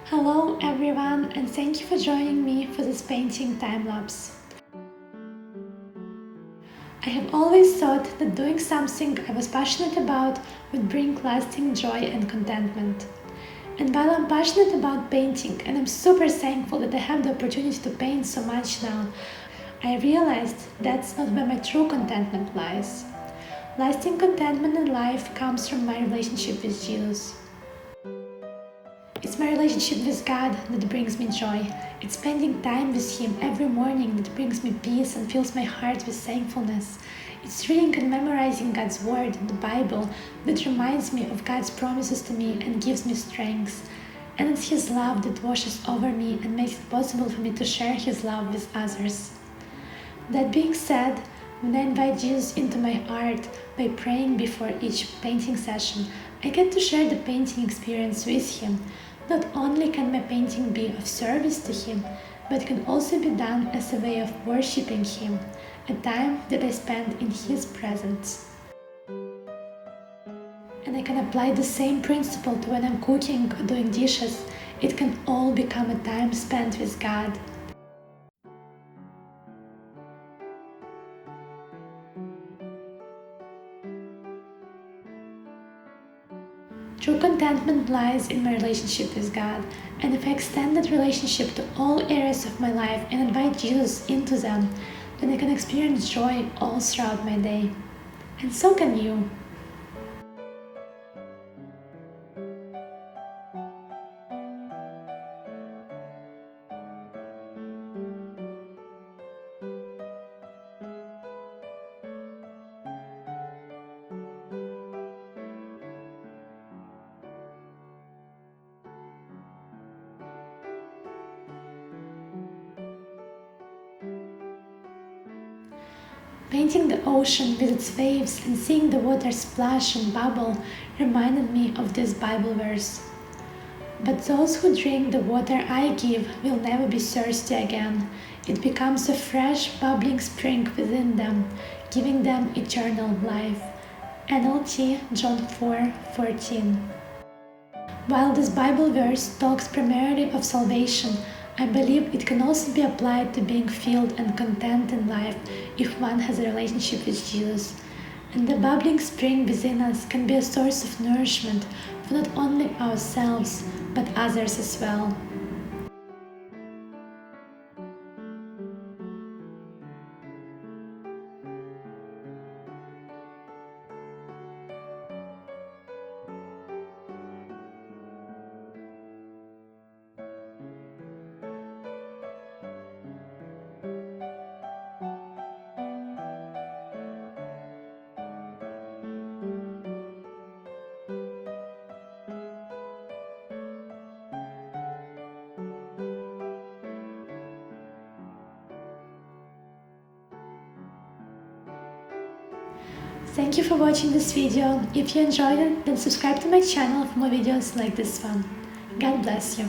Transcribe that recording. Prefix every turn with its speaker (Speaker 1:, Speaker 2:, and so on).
Speaker 1: Hello everyone, and thank you for joining me for this painting time-lapse. I have always thought that doing something I was passionate about would bring lasting joy and contentment. And while I'm passionate about painting and I'm super thankful that I have the opportunity to paint so much now, I realized that's not where my true contentment lies. Lasting contentment in life comes from my relationship with Jesus. It's my relationship with God that brings me joy. It's spending time with Him every morning that brings me peace and fills my heart with thankfulness. It's reading and memorizing God's Word, the Bible, that reminds me of God's promises to me and gives me strength. And it's His love that washes over me and makes it possible for me to share His love with others. That being said, when I invite Jesus into my heart by praying before each painting session, I get to share the painting experience with Him. Not only can my painting be of service to Him, but it can also be done as a way of worshipping Him, a time that I spend in His presence. And I can apply the same principle to when I'm cooking or doing dishes. It can all become a time spent with God. True contentment lies in my relationship with God, and if I extend that relationship to all areas of my life and invite Jesus into them, then I can experience joy all throughout my day. And so can you. Painting the ocean with its waves and seeing the water splash and bubble reminded me of this Bible verse. But those who drink the water I give will never be thirsty again. It becomes a fresh, bubbling spring within them, giving them eternal life. NLT John 4:14. While this Bible verse talks primarily of salvation, I believe it can also be applied to being filled and content in life if one has a relationship with Jesus. And the bubbling spring within us can be a source of nourishment for not only ourselves, but others as well. Thank you for watching this video. If you enjoyed it, then subscribe to my channel for more videos like this one. God bless you.